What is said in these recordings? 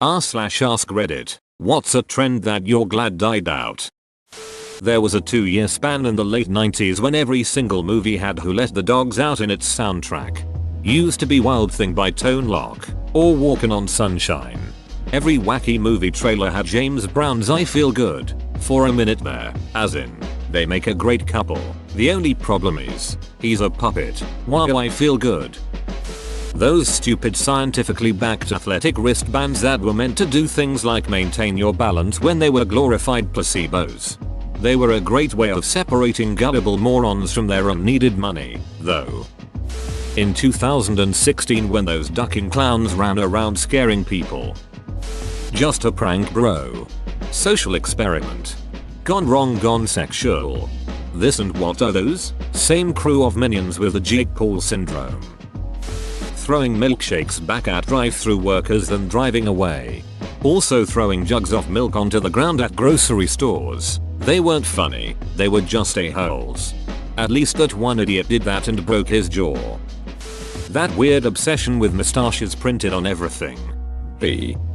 r/ask Reddit. What's a trend that you're glad died out? There was a 2-year span in the late 90s when every single movie had Who Let the Dogs Out in its soundtrack. Used to be Wild Thing by Tone Loc, or Walkin' on Sunshine. Every wacky movie trailer had James Brown's I Feel Good, for a minute there, as in, they make a great couple. The only problem is, he's a puppet. Why do I feel good? Those stupid scientifically backed athletic wristbands that were meant to do things like maintain your balance when they were glorified placebos. They were a great way of separating gullible morons from their unneeded money, though. In 2016 when those ducking clowns ran around scaring people. Just a prank, bro. Social experiment. Gone wrong, gone sexual. This and what are those? Same crew of minions with the Jake Paul syndrome. Throwing milkshakes back at drive-thru workers then driving away. Also throwing jugs of milk onto the ground at grocery stores. They weren't funny, they were just a-holes. At least that one idiot did that and broke his jaw. That weird obsession with mustaches printed on everything.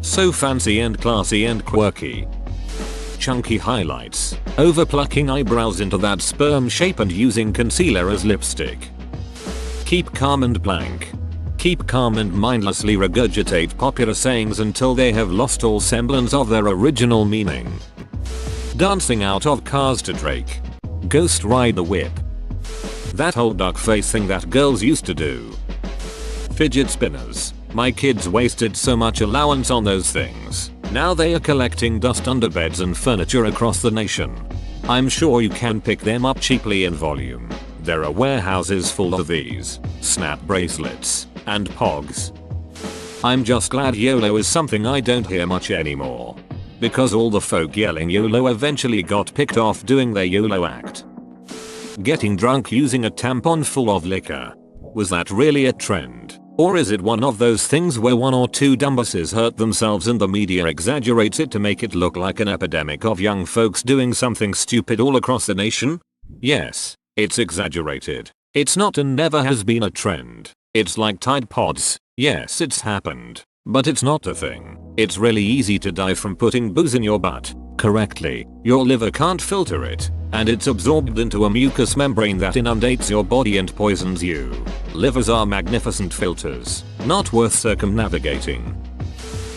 So fancy and classy and quirky. Chunky highlights, overplucking eyebrows into that sperm shape and using concealer as lipstick. Keep calm and blank. Keep calm and mindlessly regurgitate popular sayings until they have lost all semblance of their original meaning. Dancing out of cars to Drake. Ghost ride the whip. That whole duck face thing that girls used to do. Fidget spinners. My kids wasted so much allowance on those things. Now they are collecting dust under beds and furniture across the nation. I'm sure you can pick them up cheaply in volume. There are warehouses full of these. Snap bracelets. And pogs. I'm just glad YOLO is something I don't hear much anymore. Because all the folk yelling YOLO eventually got picked off doing their YOLO act. Getting drunk using a tampon full of liquor. Was that really a trend? Or is it one of those things where one or two dumbasses hurt themselves and the media exaggerates it to make it look like an epidemic of young folks doing something stupid all across the nation? Yes, it's exaggerated. It's not and never has been a trend. It's like Tide Pods. Yes, it's happened. But it's not a thing. It's really easy to die from putting booze in your butt correctly. Your liver can't filter it, and it's absorbed into a mucous membrane that inundates your body and poisons you. Livers are magnificent filters, not worth circumnavigating.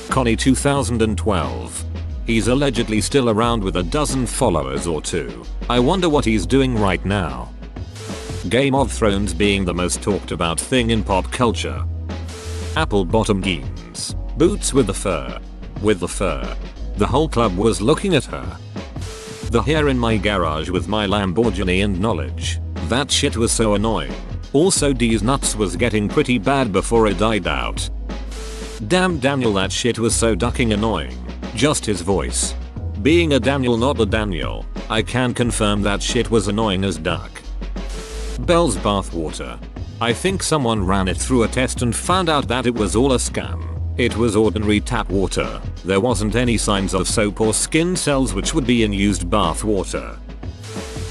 Connie 2012. He's allegedly still around with a dozen followers or two. I wonder what he's doing right now. Game of Thrones being the most talked about thing in pop culture. Apple bottom jeans. Boots with the fur. With the fur. The whole club was looking at her. The hair in my garage with my Lamborghini and knowledge. That shit was so annoying. Also D's nuts was getting pretty bad before it died out. Damn Daniel, that shit was so ducking annoying. Just his voice. Being a Daniel not a Daniel, I can confirm that shit was annoying as duck. Bell's bathwater. I think someone ran it through a test and found out that it was all a scam. It was ordinary tap water. There wasn't any signs of soap or skin cells which would be in used bath water.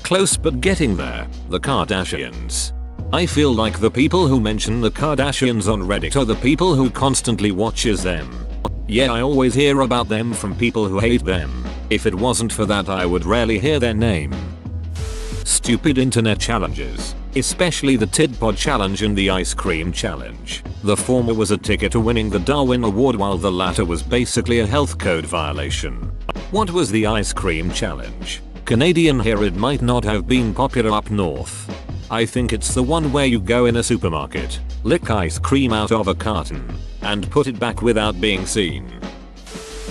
Close but getting there. The Kardashians. I feel like the people who mention the Kardashians on Reddit are the people who constantly watches them. Yeah, I always hear about them from people who hate them. If it wasn't for that I would rarely hear their name. Stupid internet challenges, especially the Tidpod challenge and the ice cream challenge. The former was a ticket to winning the Darwin Award while the latter was basically a health code violation. What was the ice cream challenge? Canadian here, it might not have been popular up north. I think it's the one where you go in a supermarket, lick ice cream out of a carton, and put it back without being seen.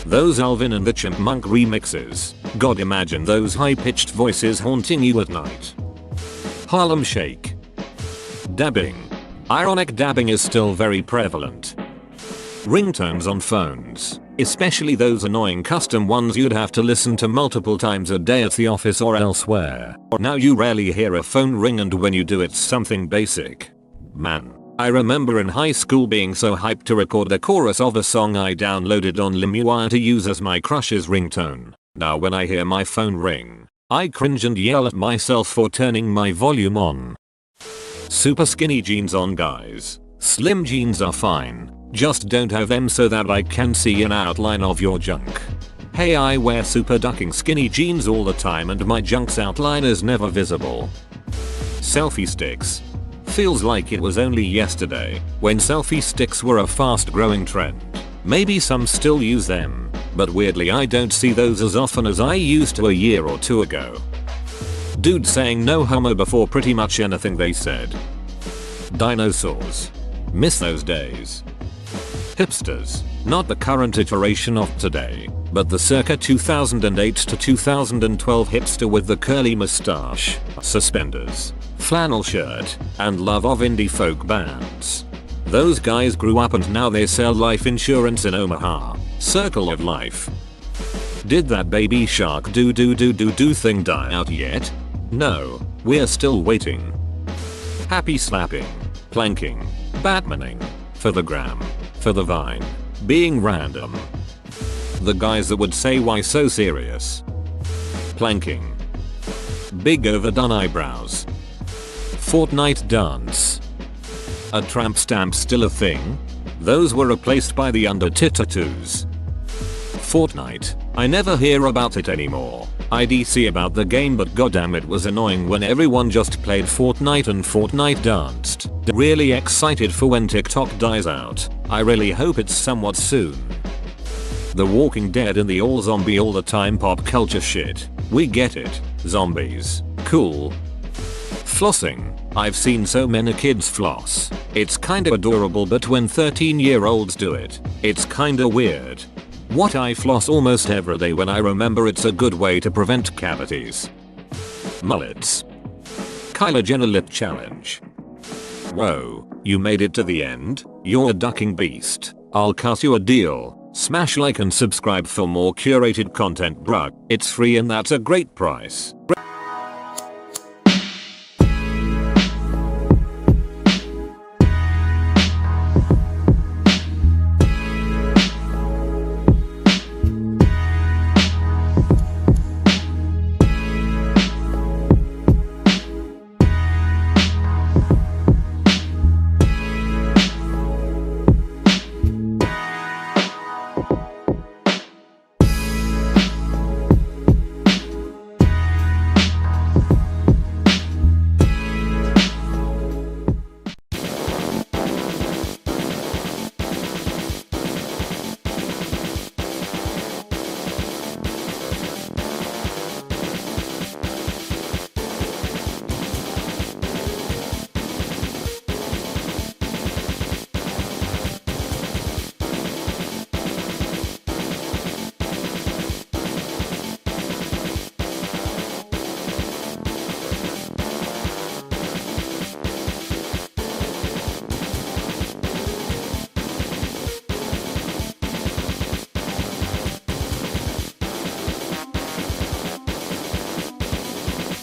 Those Alvin and the Chipmunk remixes. God, imagine those high-pitched voices haunting you at night. Harlem Shake. Dabbing. Ironic dabbing is still very prevalent. Ringtones on phones, especially those annoying custom ones you'd have to listen to multiple times a day at the office or elsewhere. Now you rarely hear a phone ring, and when you do it's something basic. Man, I remember in high school being so hyped to record the chorus of a song I downloaded on LimeWire to use as my crush's ringtone. Now when I hear my phone ring, I cringe and yell at myself for turning my volume on. Super skinny jeans on guys. Slim jeans are fine. Just don't have them so that I can see an outline of your junk. Hey, I wear super ducking skinny jeans all the time and my junk's outline is never visible. Selfie sticks. Feels like it was only yesterday when selfie sticks were a fast growing trend. Maybe some still use them, but weirdly I don't see those as often as I used to a year or two ago. Dude saying no homo before pretty much anything they said. Dinosaurs. Miss those days. Hipsters. Not the current iteration of today, but the circa 2008 to 2012 hipster with the curly mustache, suspenders, flannel shirt, and love of indie folk bands. Those guys grew up and now they sell life insurance in Omaha. Circle of life. Did that baby shark do thing die out yet? No, we're still waiting. Happy slapping, planking, batmaning, for the gram, for the vine, being random. The guys that would say why so serious. Planking. Big overdone eyebrows. Fortnite dance. A tramp stamp still a thing? Those were replaced by the under-tit tattoos. Fortnite. I never hear about it anymore. IDC about the game, but goddamn it was annoying when everyone just played Fortnite and Fortnite danced. Really excited for when TikTok dies out. I really hope it's somewhat soon. The Walking Dead and the all zombie all the time pop culture shit. We get it. Zombies. Cool. Flossing. I've seen so many kids floss. It's kinda adorable, but when 13-year-olds do it, it's kinda weird. What, I floss almost every day when I remember it's a good way to prevent cavities. Mullets. Kylie Jenner lip challenge. Whoa, you made it to the end? You're a ducking beast. I'll cut you a deal. Smash like and subscribe for more curated content, bruh. It's free and that's a great price.